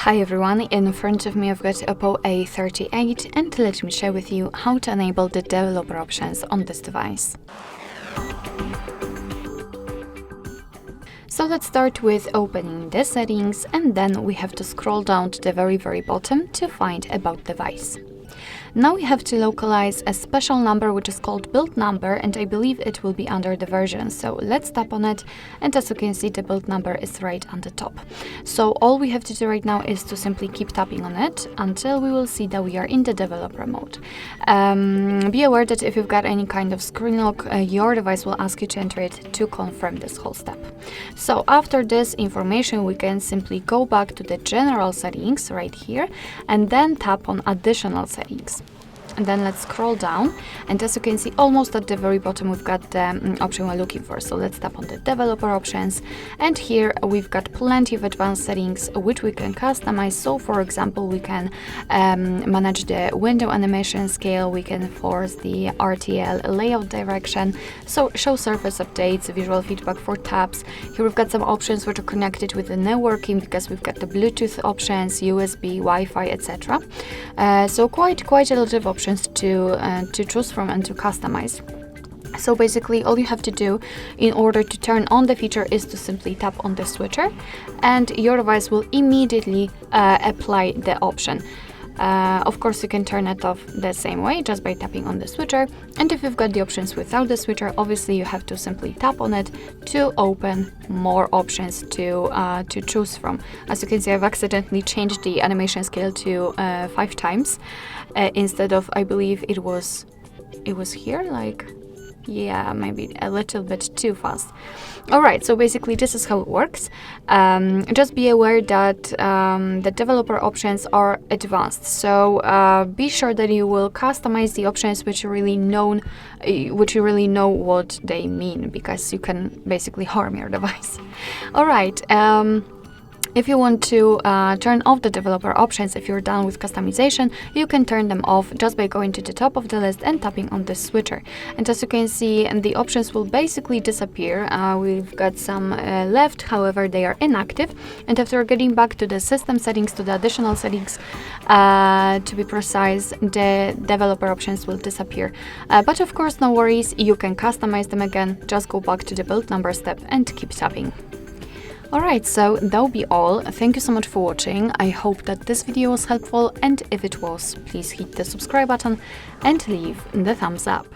Hi everyone, in front of me I've got OPPO A38 and let me share with you how to enable the developer options on this device. So let's start with opening the settings, and then we have to scroll down to the very bottom to find about device. Now we have to localize a special number which is called build number, and I believe it will be under the version. So let's tap on it, and as you can see the build number is right on the top. So all we have to do right now is to simply keep tapping on it until we will see that we are in the developer mode. Be aware that if you've got any kind of screen lock, your device will ask you to enter it to confirm this whole step. So after this information we can simply go back to the general settings right here and then tap on additional settings. And then let's scroll down, and as you can see almost at the very bottom we've got the option we're looking for. So let's tap on the developer options, and here we've got plenty of advanced settings which we can customize. So for example we can manage the window animation scale, we can force the RTL layout direction, so show surface updates, visual feedback for tabs. Here we've got some options which are connected with the networking because we've got the Bluetooth options, USB, Wi-Fi, etc. So quite a lot of options to choose from and to customize. So basically all you have to do in order to turn on the feature is to simply tap on the switcher, and your device will immediately apply the option. Of course you can turn it off the same way, just by tapping on the switcher, and if you've got the options without the switcher, obviously you have to simply tap on it to open more options to choose from. As you can see, I've accidentally changed the animation scale to 5 times instead of, I believe it was here, like, yeah, maybe a little bit too fast. Alright, so basically this is how it works. Just be aware that the developer options are advanced, so be sure that you will customize the options which you really know what they mean, because you can basically harm your device. Alright, if you want to turn off the developer options, if you're done with customization, you can turn them off just by going to the top of the list and tapping on the switcher. And as you can see, the options will basically disappear. We've got some left, however they are inactive. And after getting back to the system settings, to the additional settings, to be precise, the developer options will disappear. But of course, no worries, you can customize them again. Just go back to the build number step and keep tapping. Alright, so that'll be all. Thank you so much for watching. I hope that this video was helpful, and if it was, please hit the subscribe button and leave the thumbs up.